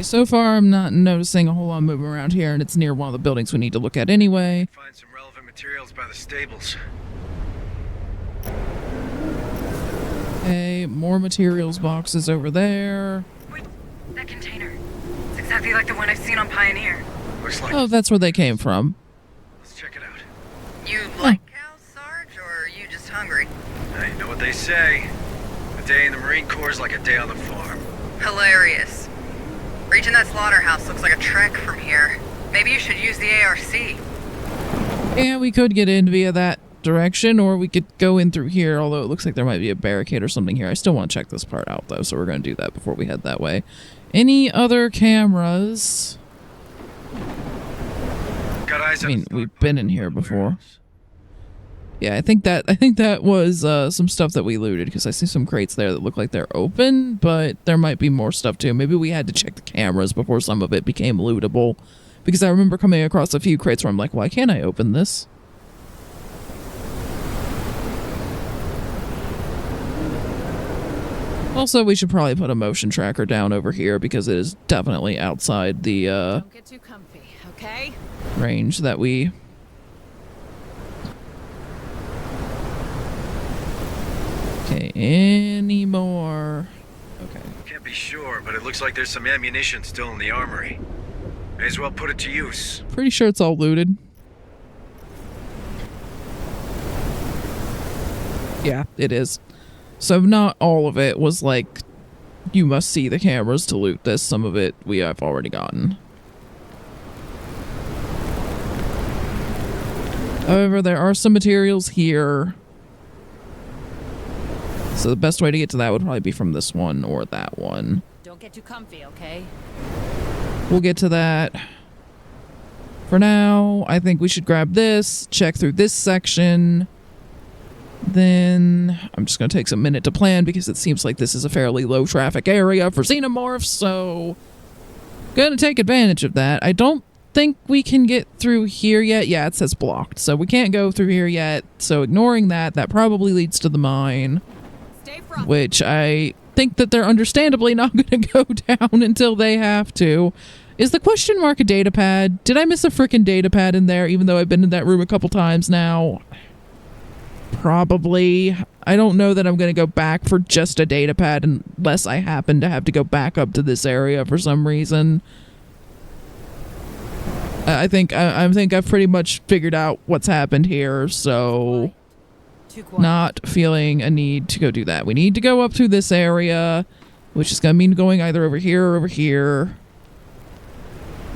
so far I'm not noticing a whole lot of movement around here, and it's near one of the buildings we need to look at anyway. Find some relevant materials by the stables. Okay, more materials boxes over there. Wait, that container. It's exactly like the one I've seen on Pioneer. Looks like... Oh, that's where they came from. Let's check it out. You like cows, Sarge, or are you just hungry? Hey, you know what they say. A day in the Marine Corps is like a day on the farm. Hilarious. Reaching that slaughterhouse looks like a trek from here. Maybe you should use the ARC. Yeah, we could get in via that direction, or we could go in through here, although it looks like there might be a barricade or something here. I still want to check this part out, though, so we're going to do that before we head that way. Any other cameras? Got eyes I on mean, the we've been in here before. Yeah, I think that was some stuff that we looted, because I see some crates there that look like they're open, but there might be more stuff too. Maybe we had to check the cameras before some of it became lootable, because I remember coming across a few crates where I'm like, why can't I open this? Also, we should probably put a motion tracker down over here, because it is definitely outside the Don't get too comfy, okay? range that we... Okay, any more? Okay. Can't be sure, but it looks like there's some ammunition still in the armory. May as well put it to use. Pretty sure it's all looted. Yeah, it is. So not all of it was like, you must see the cameras to loot this. Some of it we have already gotten. However, there are some materials here. So the best way to get to that would probably be from this one or that one. Don't get too comfy, okay? We'll get to that. For now, I think we should grab this, check through this section. Then I'm just going to take some minute to plan, because it seems like this is a fairly low traffic area for Xenomorphs, so going to take advantage of that. I don't think we can get through here yet. Yeah, it says blocked, so we can't go through here yet. So ignoring that, that probably leads to the mine, which I think that they're understandably not going to go down until they have to. Is the question mark a data pad? Did I miss a frickin' data pad in there, even though I've been in that room a couple times now? Probably. I don't know that I'm going to go back for just a data pad unless I happen to have to go back up to this area for some reason. I think I've pretty much figured out what's happened here, so not feeling a need to go do that. We need to go up through this area, which is going to mean going either over here or over here.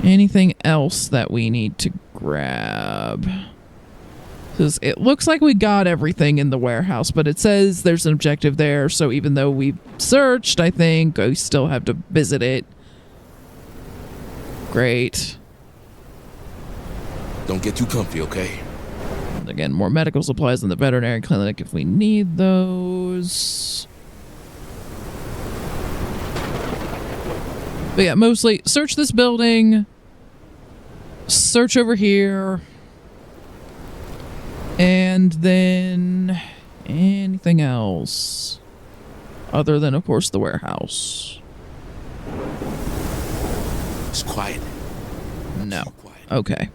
Anything else that we need to grab? Because it looks like we got everything in the warehouse, but it says there's an objective there, so even though we've searched, I think I still have to visit it. Great. Don't get too comfy, okay? And again, more medical supplies in the veterinary clinic if we need those. But yeah, mostly search this building, search over here, and then anything else other than, of course, the warehouse. It's quiet. No. So quiet. Okay.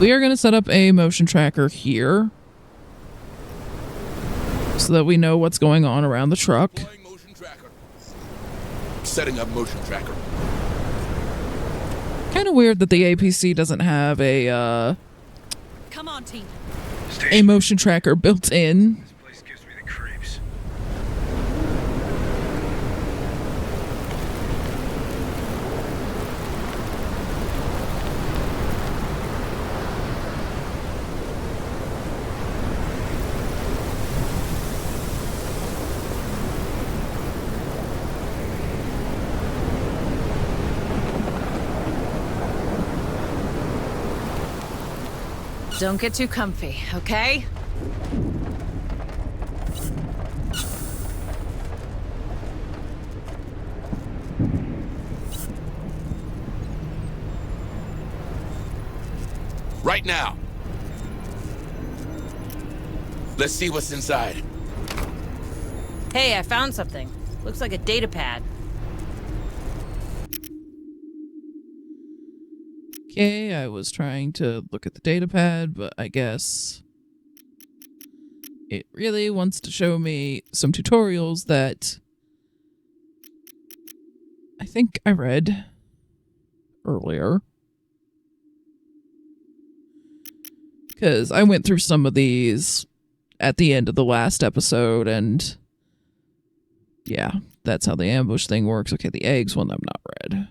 We are going to set up a motion tracker here so that we know what's going on around the truck. Deploying motion tracker. Setting up motion tracker. Kind of weird that the APC doesn't have a Come on, team. motion tracker built in. This place gives me the creeps. Don't get too comfy, okay? Right now. Let's see what's inside. Hey, I found something. Looks like a data pad. Okay, I was trying to look at the data pad, but I guess it really wants to show me some tutorials that I think I read earlier. Because I went through some of these at the end of the last episode, and yeah, that's how the ambush thing works. Okay, the eggs one I've not read.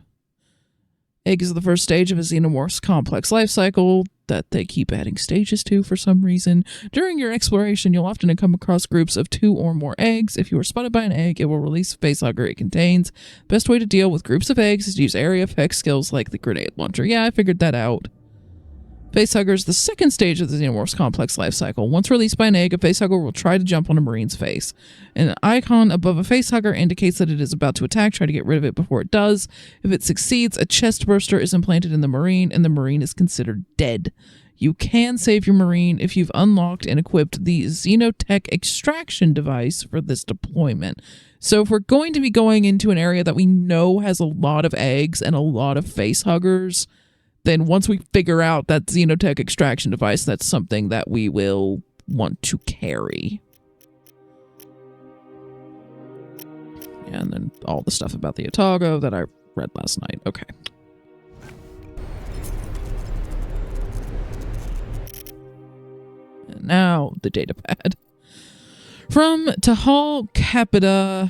Egg is the first stage of a xenomorph's complex life cycle that they keep adding stages to for some reason. During your exploration, you'll often come across groups of 2 or more eggs. If you are spotted by an egg, it will release the facehugger it contains. Best way to deal with groups of eggs is to use area effect skills like the grenade launcher. Yeah, I figured that out. Facehugger is the second stage of the xenomorph's complex life cycle. Once released by an egg, a facehugger will try to jump on a marine's face. An icon above a facehugger indicates that it is about to attack. Try to get rid of it before it does. If it succeeds, a chest burster is implanted in the marine, and the marine is considered dead. You can save your marine if you've unlocked and equipped the Xenotech extraction device for this deployment. So if we're going to be going into an area that we know has a lot of eggs and a lot of facehuggers, then once we figure out that Xenotech extraction device, that's something that we will want to carry. And then all the stuff about the Otago that I read last night. Okay. And now the datapad. From Tahal Capita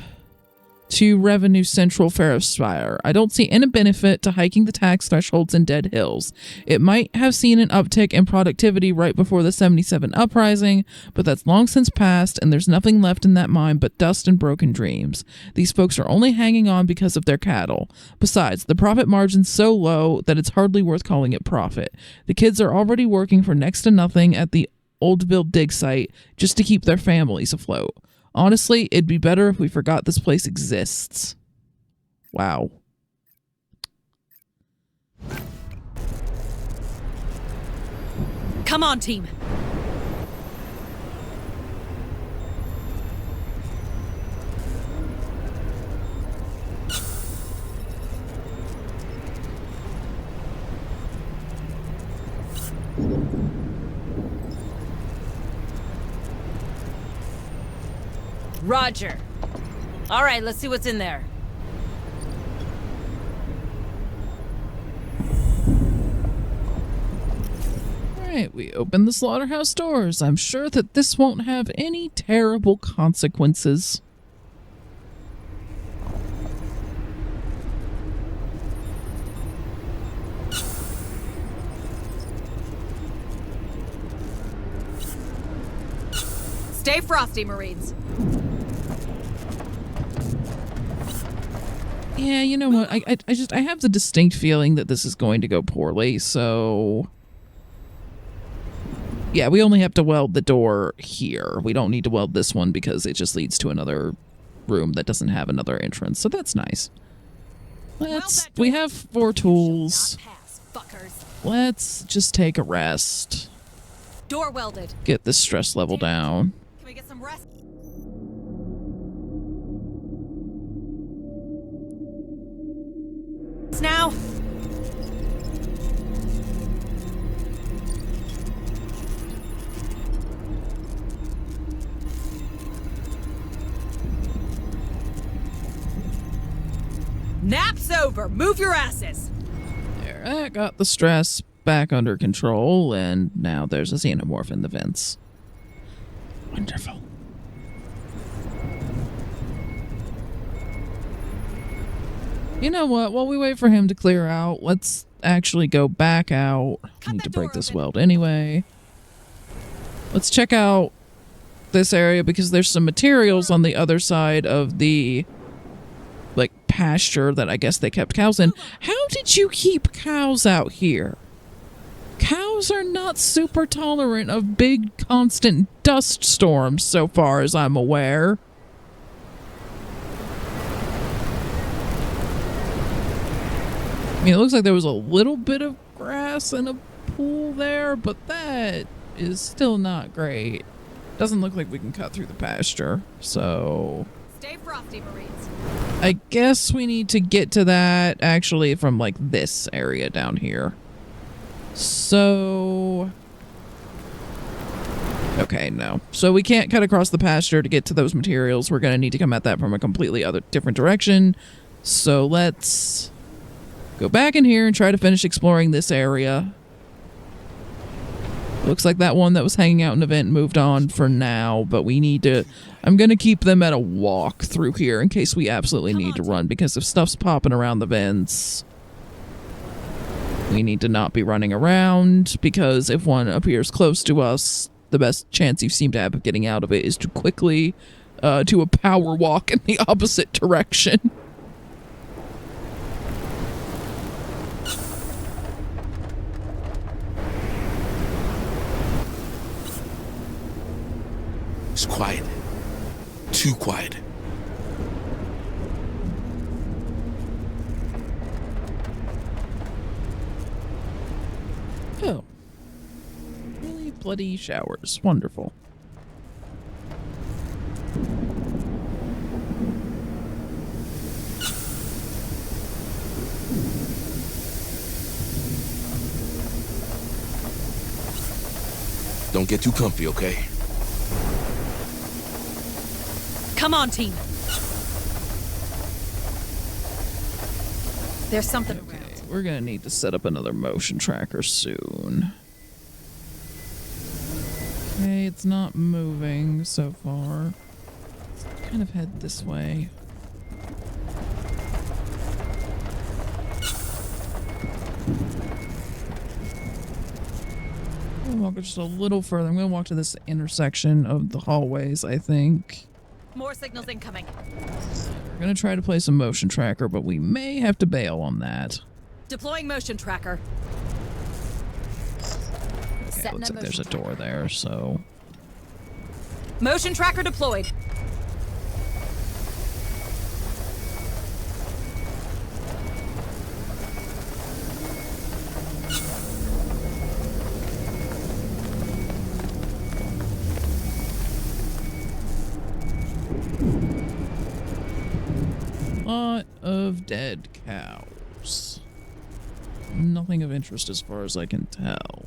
to Revenue Central Ferrospire. I don't see any benefit to hiking the tax thresholds in Dead Hills. It might have seen an uptick in productivity right before the 77 uprising, but that's long since passed, and there's nothing left in that mine but dust and broken dreams. These folks are only hanging on because of their cattle. Besides, the profit margin's so low that it's hardly worth calling it profit. The kids are already working for next to nothing at the Oldville dig site just to keep their families afloat. Honestly, it'd be better if we forgot this place exists. Wow. Come on, team. Roger. All right, let's see what's in there. All right, we open the slaughterhouse doors. I'm sure that this won't have any terrible consequences. Stay frosty, Marines. Yeah, you know what? I have the distinct feeling that this is going to go poorly, so yeah, we only have to weld the door here. We don't need to weld this one because it just leads to another room that doesn't have another entrance, so that's nice. We have 4 tools. Let's just take a rest. Door welded. Get this stress level down. Can we get some rest? Now. Nap's over. Move your asses. There, I got the stress back under control, and now there's a xenomorph in the vents. Wonderful. You know what? While we wait for him to clear out, let's actually go back out. I need to break this weld anyway. Let's check out this area because there's some materials on the other side of the pasture that I guess they kept cows in. How did you keep cows out here? Cows are not super tolerant of big constant dust storms so far as I'm aware. I mean, it looks like there was a little bit of grass and a pool there, but that is still not great. Doesn't look like we can cut through the pasture, so Stay frosty, Marines. I guess we need to get to that actually from this area down here. So... Okay, no. So we can't cut across the pasture to get to those materials. We're going to need to come at that from a completely different direction. So let's go back in here and try to finish exploring this area. Looks like that one that was hanging out in the vent moved on for now, but we need to... I'm going to keep them at a walk through here in case we absolutely need to run, because if stuff's popping around the vents, we need to not be running around, because if one appears close to us, the best chance you seem to have of getting out of it is to quickly do a power walk in the opposite direction. It's quiet. Too quiet. Oh. Really bloody showers. Wonderful. Don't get too comfy, okay? Come on, team. There's something Okay, around. we're gonna need to set up another motion tracker soon. Okay, it's not moving so far. Let's kind of head this way. We'll walk just a little further. I'm gonna walk to this intersection of the hallways, I think. More signals incoming. We're gonna try to place a motion tracker, but we may have to bail on that. Deploying motion tracker. Okay, looks like there's a door there, so... Motion tracker deployed. Lot of dead cows. Nothing of interest as far as I can tell.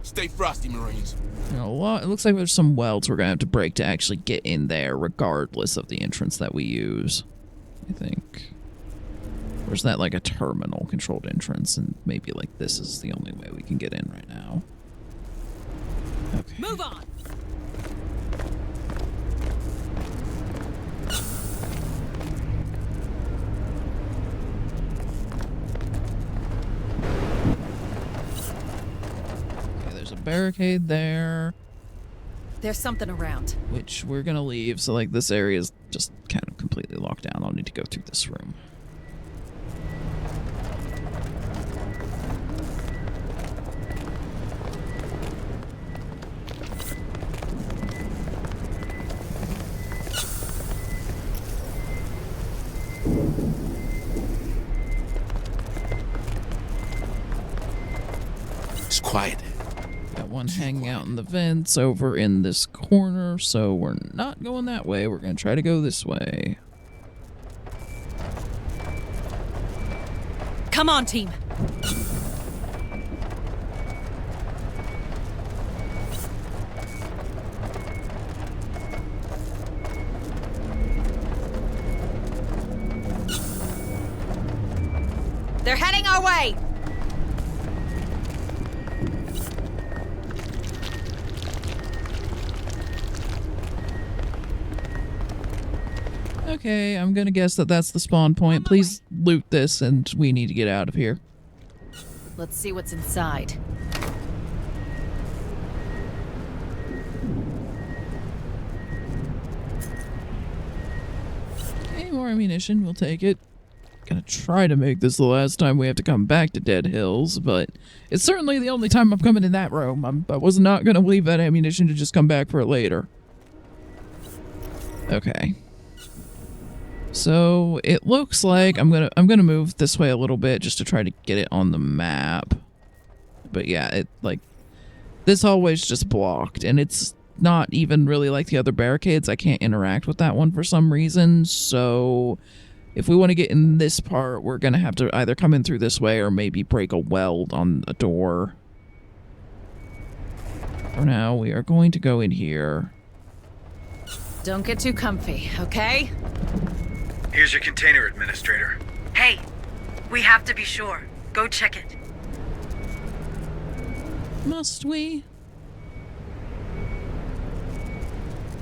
Stay frosty, Marines. You know, it looks like there's some welds we're gonna have to break to actually get in there, regardless of the entrance that we use, I think. Or is that like a terminal controlled entrance, and maybe like this is the only way we can get in right now? Okay. Move on. There's a barricade there, There's something around. which we're gonna leave, so like this area is just kind of completely locked down. I'll need to go through this room. It's quiet. Got one hanging out in the vents over in this corner, so we're not going that way. We're gonna try to go this way. Come on, team. They're heading our way. Okay, I'm gonna guess that that's the spawn point. Please loot this, and we need to get out of here. Let's see what's inside. Okay, more ammunition. We'll take it. Gonna try to make this the last time we have to come back to Dead Hills, but it's certainly the only time I'm coming in that room. I was not gonna leave that ammunition to just come back for it later. Okay. So it looks like I'm gonna move this way a little bit just to try to get it on the map. But yeah, it like this hallway's just blocked, and it's not even really like the other barricades. I can't interact with that one for some reason. So if we want to get in this part, we're gonna have to either come in through this way or maybe break a weld on a door. For now, we are going to go in here. Don't get too comfy, okay? Here's your container, Administrator. Hey, we have to be sure. Go check it. Must we?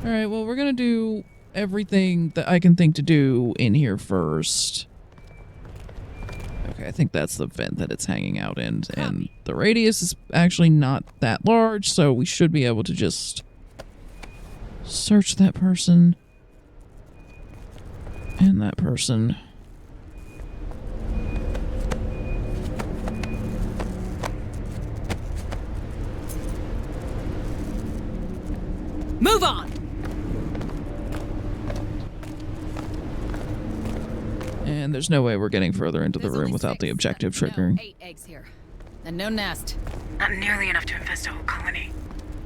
Alright, well, we're gonna do everything that I can think to do in here first. Okay, I think that's the vent that it's hanging out in, and the radius is actually not that large, so we should be able to just search that person and that person. Move on! And there's no way we're getting further into the There's room only without the 6, objective no, triggering. 8 eggs here. And no nest. Not nearly enough to infest a whole colony.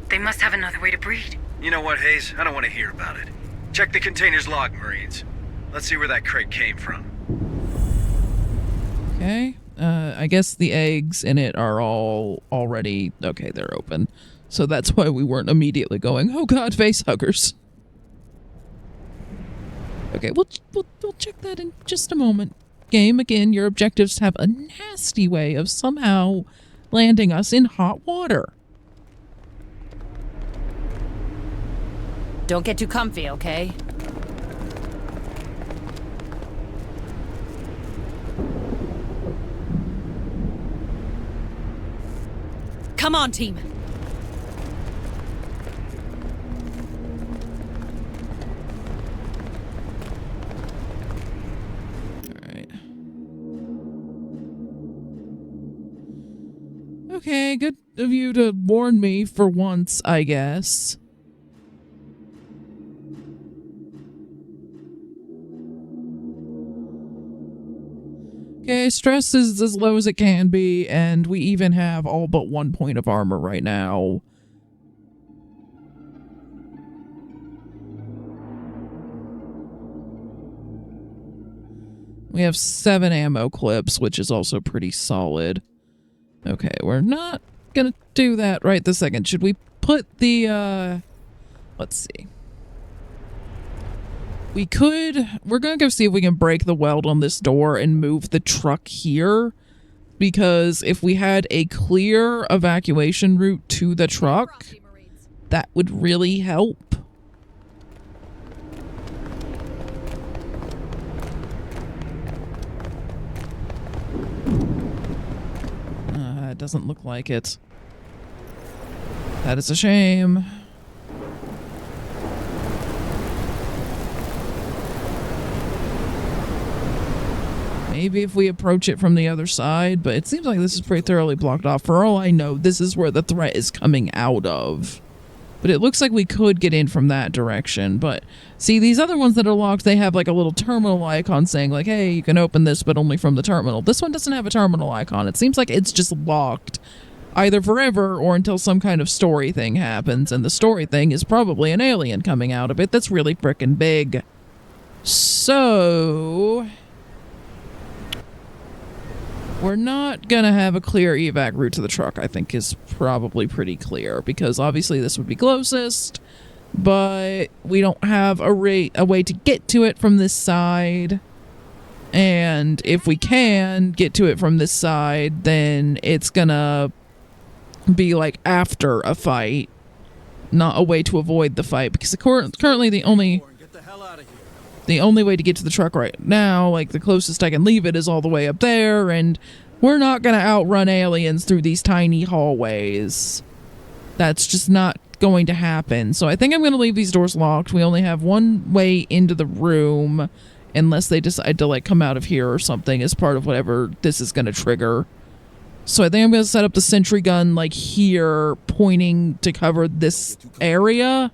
They must have another way to breed. You know what, Hayes? I don't want to hear about it. Check the container's log, Marines. Let's see where that crate came from. Okay. I guess the eggs in it are all already... Okay, they're open. So that's why we weren't immediately going, oh god, face huggers. Okay, we'll check that in just a moment. Game, again, your objectives have a nasty way of somehow landing us in hot water. Don't get too comfy, okay? Come on, team. Okay, good of you to warn me for once, I guess. Okay, stress is as low as it can be, and we even have all but 1 point of armor right now. We have 7 ammo clips, which is also pretty solid. Okay, we're not gonna do that right this second. Should we put the, let's see. We're gonna go see if we can break the weld on this door and move the truck here. Because if we had a clear evacuation route to the truck, that would really help. It doesn't look like it. That is a shame. Maybe if we approach it from the other side, but it seems like this is pretty thoroughly blocked off. For all I know, this is where the threat is coming out of. But it looks like we could get in from that direction. But see, these other ones that are locked, they have like a little terminal icon saying like, hey, you can open this, but only from the terminal. This one doesn't have a terminal icon. It seems like it's just locked either forever or until some kind of story thing happens. And the story thing is probably an alien coming out of it that's really frickin' big. So... we're not going to have a clear evac route to the truck, I think is probably pretty clear, because obviously this would be closest, but we don't have a way to get to it from this side. And if we can get to it from this side, then it's going to be like after a fight, not a way to avoid the fight, because currently the only way to get to the truck right now, like the closest I can leave it is all the way up there, and we're not going to outrun aliens through these tiny hallways. That's just not going to happen. So I think I'm going to leave these doors locked. We only have one way into the room, unless they decide to like come out of here or something as part of whatever this is going to trigger. So I think I'm going to set up the sentry gun like here, pointing to cover this area.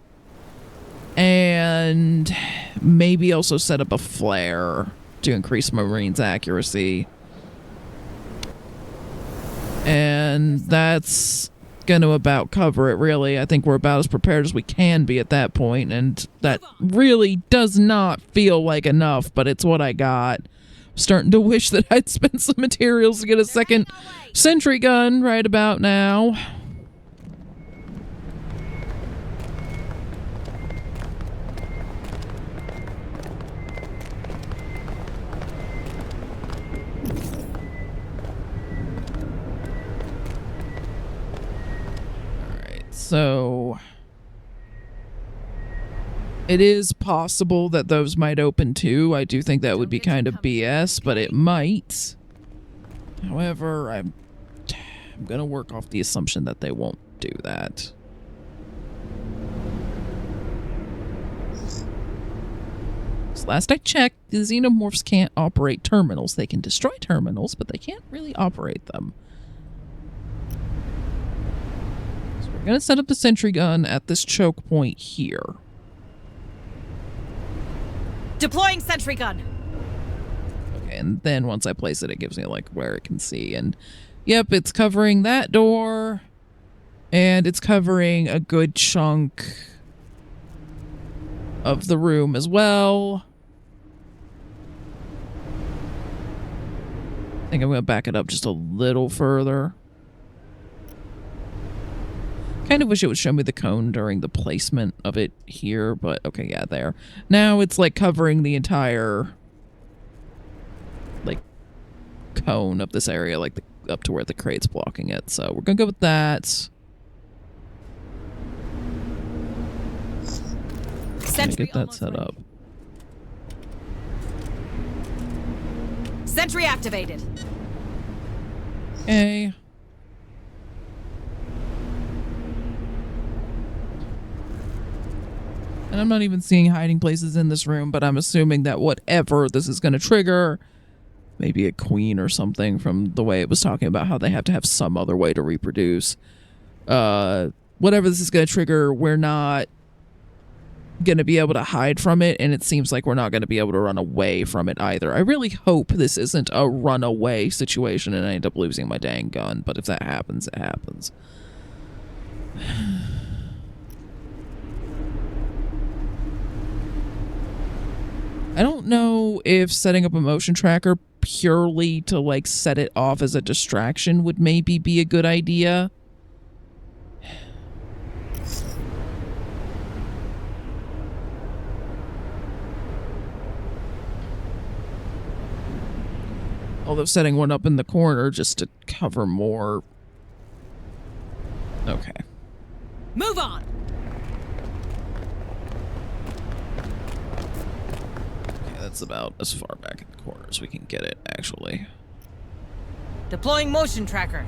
And maybe also set up a flare to increase Marine's accuracy. And that's going to about cover it, really. I think we're about as prepared as we can be at that point, and that really does not feel like enough, but it's what I got. I'm starting to wish that I'd spent some materials to get a second sentry gun right about now. So it is possible that those might open too. I do think that would be kind of BS, but it might. However, I'm going to work off the assumption that they won't do that. So last I checked, the Xenomorphs can't operate terminals. They can destroy terminals, but they can't really operate them. So we're going to set up the sentry gun at this choke point here. Deploying sentry gun. Okay, and then once I place it, it gives me like where it can see. And yep, it's covering that door. And it's covering a good chunk of the room as well. I think I'm going to back it up just a little further. Kind of wish it would show me the cone during the placement of it here, but okay, yeah, there. Now it's like covering the entire like cone of this area, like up to where the crate's blocking it. So we're going to go with that. Get that set up. Sentry activated. Okay. And I'm not even seeing hiding places in this room, but I'm assuming that whatever this is going to trigger, maybe a queen or something from the way it was talking about how they have to have some other way to reproduce. Whatever this is going to trigger, we're not going to be able to hide from it, and it seems like we're not going to be able to run away from it either. I really hope this isn't a runaway situation and I end up losing my dang gun, but if that happens, it happens. I don't know if setting up a motion tracker purely to like set it off as a distraction would maybe be a good idea. Although setting one up in the corner just to cover more. Okay. Move on. Okay, that's about as far back in the corner as we can get it, actually. Deploying motion tracker.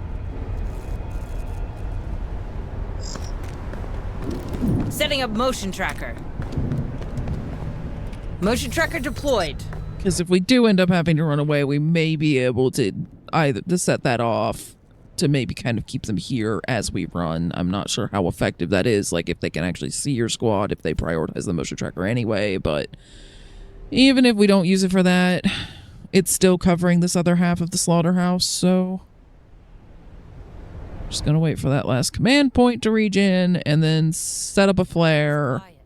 Setting up motion tracker. Motion tracker deployed. Because if we do end up having to run away, we may be able to either to set that off to maybe kind of keep them here as we run. I'm not sure how effective that is, like if they can actually see your squad, if they prioritize the motion tracker anyway, but even if we don't use it for that, it's still covering this other half of the slaughterhouse, so just gonna wait for that last command point to regen and then set up a flare. Quiet.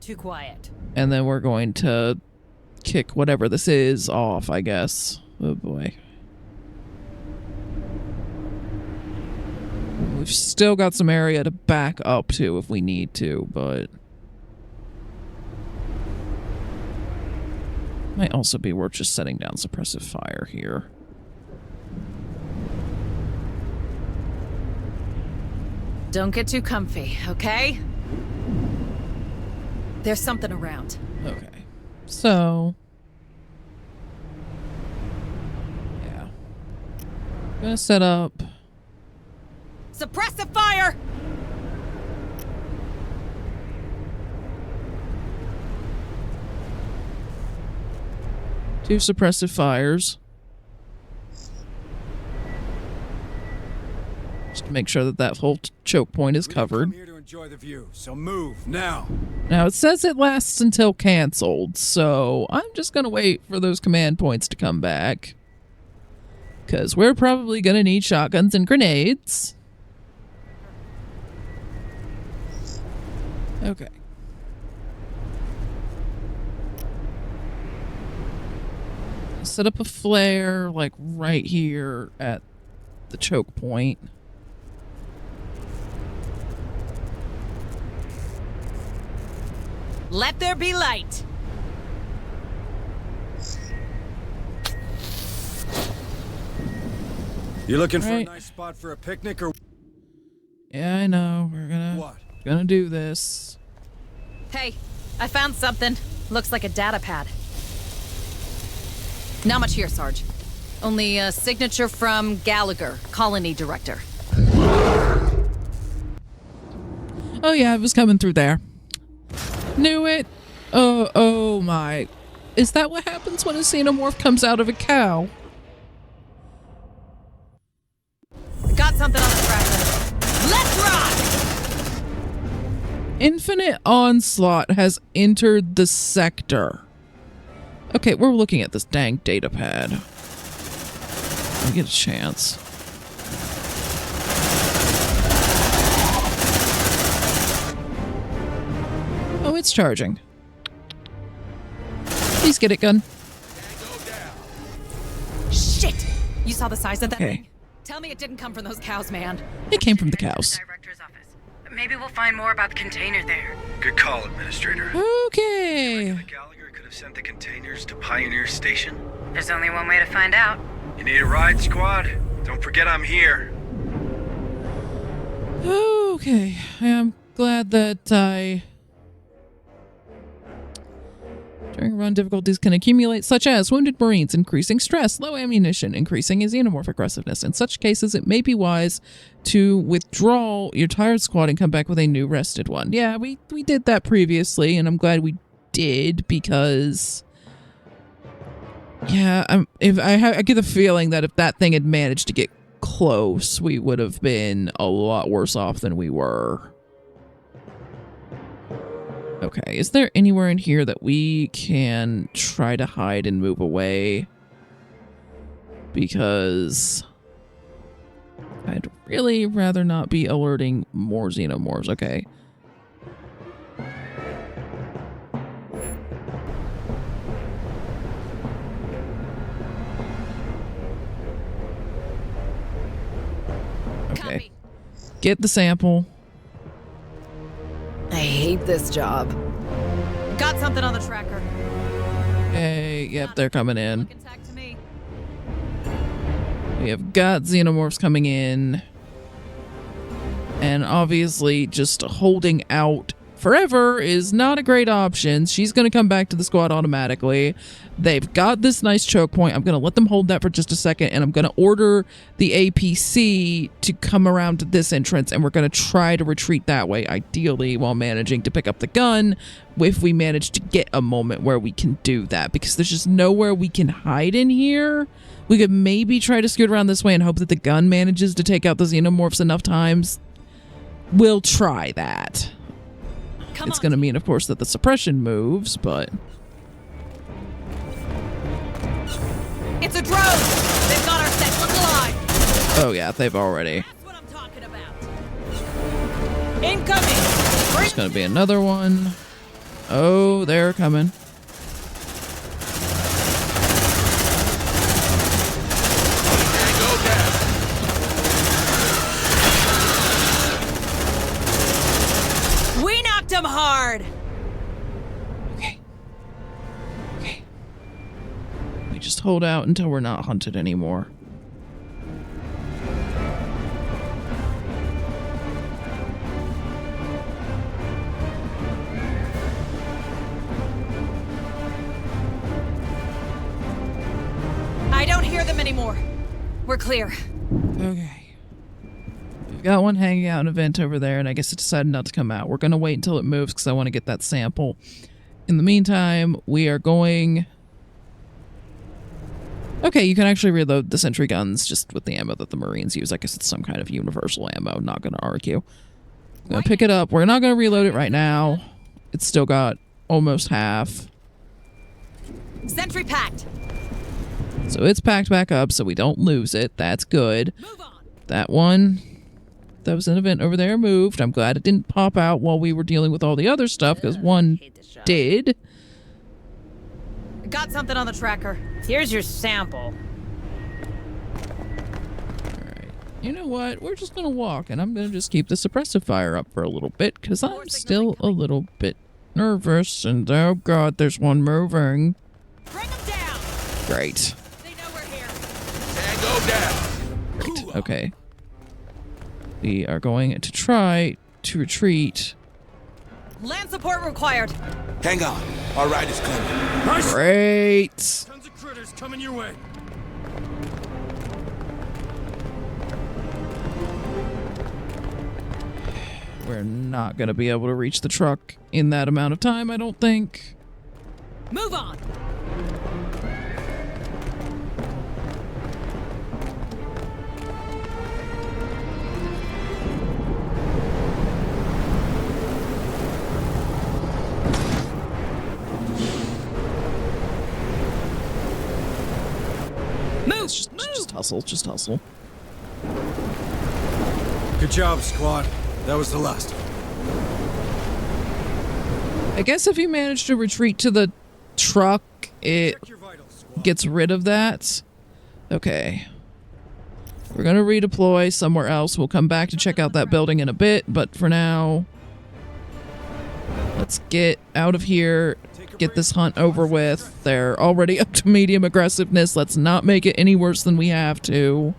Too quiet. And then we're going to kick whatever this is off, I guess. Oh boy. We've still got some area to back up to if we need to, but might also be worth just setting down suppressive fire here. Don't get too comfy, okay? There's something around. Okay. So, yeah. I'm gonna set up. Suppressive fire! Two suppressive fires. Just to make sure that that whole choke point is covered. I'm here to enjoy the view, so move now. Now, it says it lasts until canceled, so I'm just going to wait for those command points to come back. Because we're probably going to need shotguns and grenades. Okay. Set up a flare, like, right here at the choke point. Let there be light. You looking for a Right. nice spot for a picnic or... Yeah, I know. We're What? gonna do this. Hey, I found something. Looks like a data pad. Not much here, Sarge. Only a signature from Gallagher, colony director. Oh yeah, it was coming through there. Knew it. Oh my. Is that what happens when a xenomorph comes out of a cow? Got something on the tracker. Let's rock! Infinite Onslaught has entered the sector. Okay, we're looking at this dang data pad. Let me get a chance. Oh, it's charging. Please get it, gun. Shit! You saw the size of that Okay. thing? Tell me it didn't come from those cows, man. It came from the cows. Director's office. Maybe we'll find more about the container there. Good call, Administrator. Okay. Gallagher could have sent the containers to Pioneer Station. There's only one way to find out. You need a ride, squad? Don't forget I'm here. Okay. I'm glad that during run, difficulties can accumulate, such as wounded Marines, increasing stress, low ammunition, increasing his xenomorph aggressiveness. In such cases, it may be wise to withdraw your tired squad and come back with a new rested one. Yeah, we did that previously, and I'm glad we did because, yeah, I get the feeling that if that thing had managed to get close, we would have been a lot worse off than we were. Okay, is there anywhere in here that we can try to hide and move away? Because I'd really rather not be alerting more xenomorphs. Okay. Okay. Copy. Get the sample. I hate this job. Got something on the tracker. Hey, yep, they're coming in. Look intact to me. We have got xenomorphs coming in. And obviously just holding out forever is not a great option. She's going to come back to the squad automatically. They've got this nice choke point. I'm going to let them hold that for just a second, and I'm going to order the APC to come around to this entrance, and we're going to try to retreat that way, ideally, while managing to pick up the gun, if we manage to get a moment where we can do that, because there's just nowhere we can hide in here. We could maybe try to scoot around this way and hope that the gun manages to take out the xenomorphs enough times. We'll try that. It's going to mean, of course, that the suppression moves, but... It's a drone! They've got our set. Look alive! Oh, yeah, they've already. That's what I'm talking about. Incoming! There's going to be another one. Oh, they're coming. We knocked him hard! Okay. Okay. We just hold out until we're not hunted anymore. I don't hear them anymore. We're clear. Okay. We've got one hanging out in a vent over there, and I guess it decided not to come out. We're going to wait until it moves because I want to get that sample. In the meantime, we are going... Okay, you can actually reload the sentry guns just with the ammo that the Marines use. I guess it's some kind of universal ammo. Not going to argue. I'm going to pick it up. We're not going to reload it right now. It's still got almost half. Sentry packed. So it's packed back up so we don't lose it. That's good. Move on. That one that was in a vent over there moved. I'm glad it didn't pop out while we were dealing with all the other stuff, because one did. Got something on the tracker. Here's your sample. Alright. You know what? We're just going to walk, and I'm going to just keep the suppressive fire up for a little bit, because I'm still a little bit nervous, and oh god, there's one moving. Bring them down! Great. They know we're here. Tango down. Great. Okay. We are going to try to retreat. Land support required. Hang on. Our ride is coming. Nice! Great! Tons of critters coming your way. We're not going to be able to reach the truck in that amount of time, I don't think. Move on. Just hustle, just hustle. Good job, squad. That was the last. I guess if you manage to retreat to the truck, it Check your vitals, squad. gets rid of that. Okay. We're going to redeploy somewhere else. We'll come back to check out that building in a bit, but for now, let's get out of here, get this hunt over with. They're already up to medium aggressiveness. Let's not make it any worse than we have to.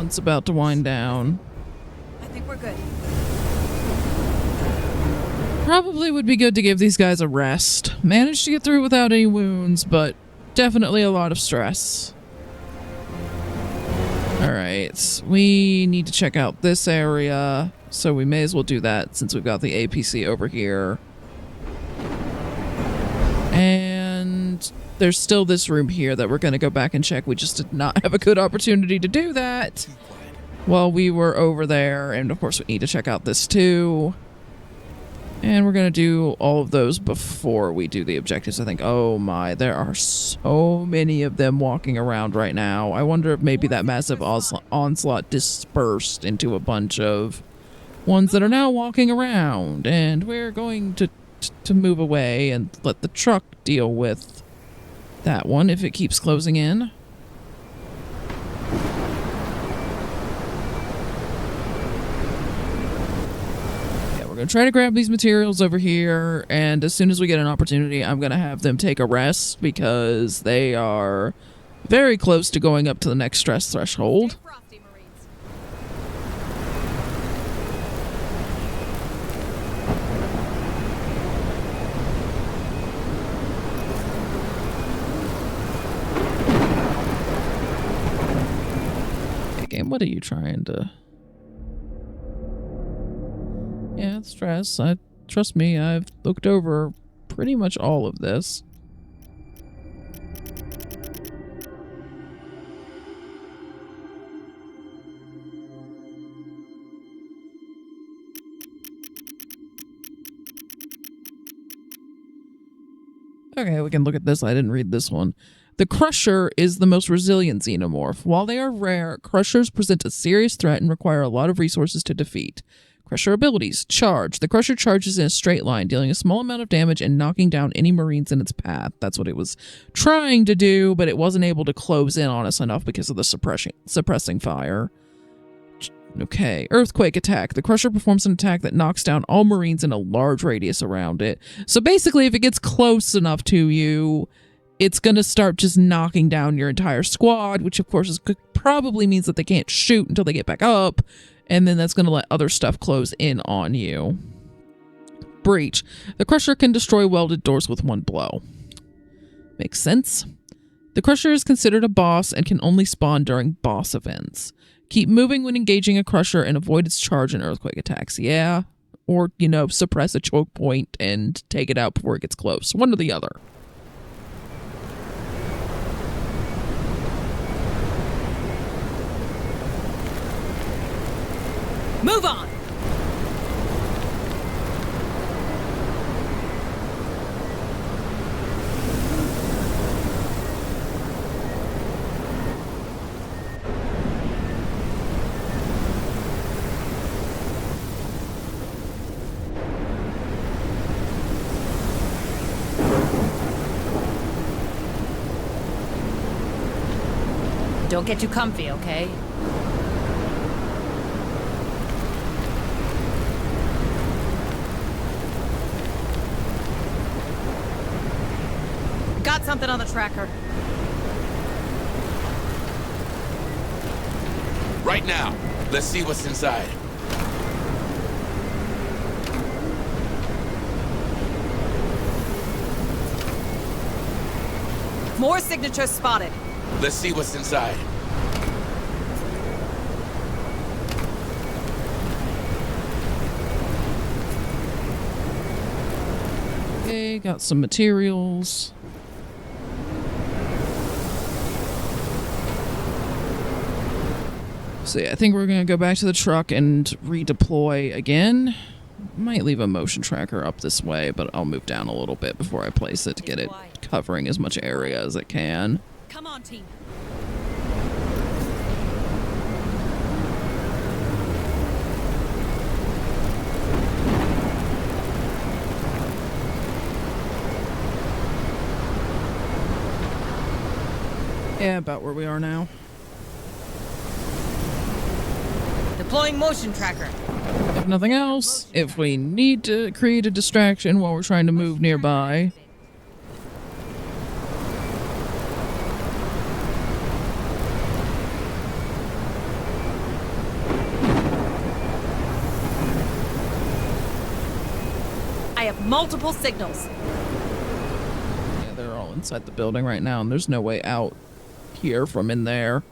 It's about to wind down. I think we're good. Probably would be good to give these guys a rest. Managed to get through without any wounds, but definitely a lot of stress. Alright, we need to check out this area, so we may as well do that since we've got the APC over here. And there's still this room here that we're going to go back and check. We just did not have a good opportunity to do that while we were over there. And of course we need to check out this too. And we're going to do all of those before we do the objectives, I think. Oh my, there are so many of them walking around right now. I wonder if maybe that massive onslaught dispersed into a bunch of ones that are now walking around. And we're going to move away and let the truck deal with that one if it keeps closing in. Yeah, we're going to try to grab these materials over here, and as soon as we get an opportunity, I'm going to have them take a rest because they are very close to going up to the next stress threshold. Stay frosty, Marines. Game, what are you trying to... Yeah, it's stress. Trust me, I've looked over pretty much all of this. Okay, we can look at this. I didn't read this one. The Crusher is the most resilient xenomorph. While they are rare, Crushers present a serious threat and require a lot of resources to defeat. Crusher abilities. Charge. The Crusher charges in a straight line, dealing a small amount of damage and knocking down any Marines in its path. That's what it was trying to do, but it wasn't able to close in on us enough because of the suppressing fire. Okay. Earthquake attack. The Crusher performs an attack that knocks down all Marines in a large radius around it. So basically, if it gets close enough to you, it's going to start just knocking down your entire squad, which of course probably means that they can't shoot until they get back up, and then that's going to let other stuff close in on you. Breach. The Crusher can destroy welded doors with one blow. Makes sense. The Crusher is considered a boss and can only spawn during boss events. Keep moving when engaging a Crusher and avoid its charge and earthquake attacks. Yeah. Or, you know, suppress a choke point and take it out before it gets close. One or the other. Move on! Don't get too comfy, okay? Got something on the tracker. Right now. Let's see what's inside. More signatures spotted. Let's see what's inside. Okay, got some materials. So yeah, I think we're gonna go back to the truck and redeploy again. Might leave a motion tracker up this way, but I'll move down a little bit before I place it to get it covering as much area as it can. Come on, team. Yeah, about where we are now. Deploying motion tracker. If nothing else, if we need to create a distraction while we're trying to move nearby. I have multiple signals. Yeah, they're all inside the building right now, and there's no way out here from in there.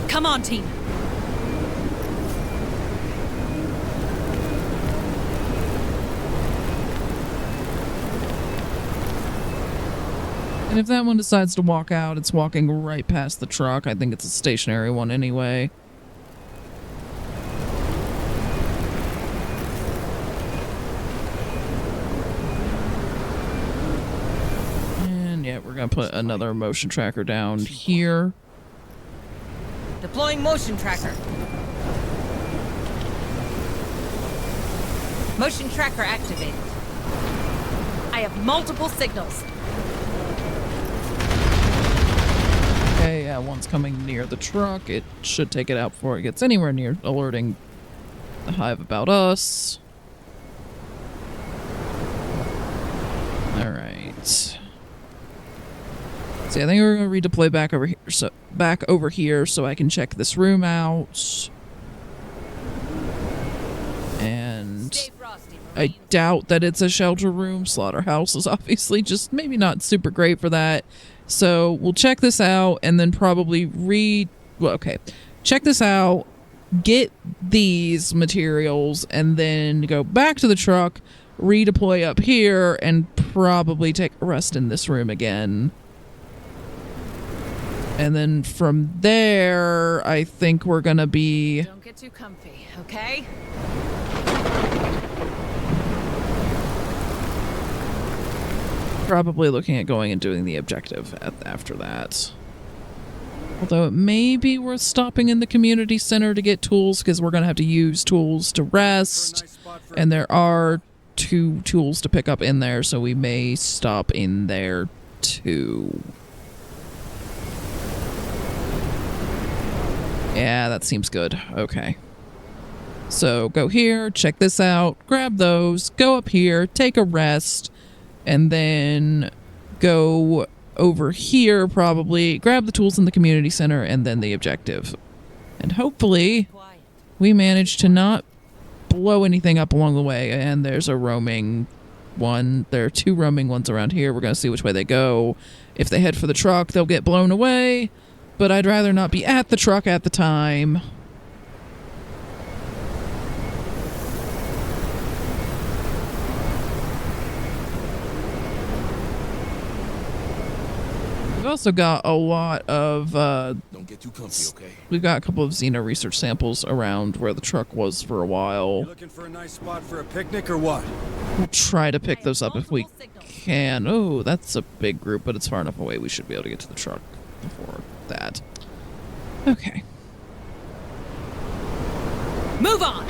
Come on, team. And if that one decides to walk out, it's walking right past the truck. I think it's a stationary one anyway. And yeah, we're gonna put another motion tracker down here. Deploying motion tracker. Motion tracker activated. I have multiple signals. Okay, yeah, one's coming near the truck. It should take it out before it gets anywhere near alerting the hive about us. Alright. So yeah, I think we're gonna redeploy back over here so I can check this room out. And Stay frosty, I Marine. doubt that it's a shelter room. Slaughterhouse is obviously just maybe not super great for that. So we'll check this out and then probably check this out, get these materials, and then go back to the truck, redeploy up here, and probably take a rest in this room again. And then from there, I think we're gonna be... Don't get too comfy, okay? probably looking at going and doing the objective after that. Although it may be worth stopping in the community center to get tools, because we're going to have to use tools to rest, and there are 2 tools to pick up in there, so we may stop in there too. Yeah, that seems good. Okay. So go here, check this out, grab those, go up here, take a rest, and then go over here, probably grab the tools in the community center, and then the objective. And hopefully we manage to not blow anything up along the way. And there's a roaming one. There are 2 roaming ones around here. We're going to see which way they go. If they head for the truck, they'll get blown away. But I'd rather not be at the truck at the time. We've also got a lot of, Don't get too comfy, okay? we've got a couple of Xeno research samples around where the truck was for a You while. looking for a nice spot for a picnic or what? We'll try to pick those up if we can. Oh, that's a big group, but it's far enough away we should be able to get to the truck before that. Okay. Move on!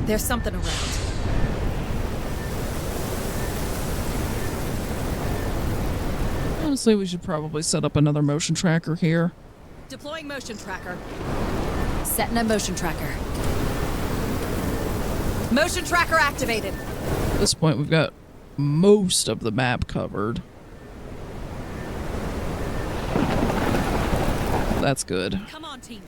There's something around. Honestly, we should probably set up another motion tracker here. Deploying motion tracker. Setting a motion tracker. Motion tracker activated. At this point, we've got most of the map covered. That's good. Come on, team.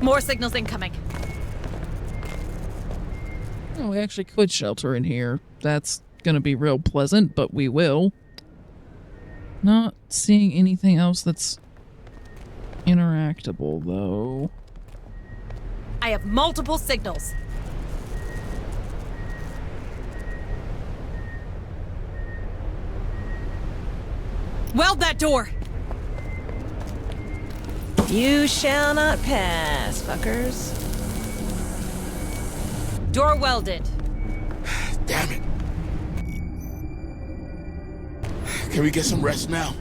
More signals incoming. Oh, we actually could shelter in here. That's gonna be real pleasant, but we will. Not seeing anything else that's interactable, though. I have multiple signals. Weld that door! You shall not pass, fuckers. Door welded. Damn it. Can we get some rest now?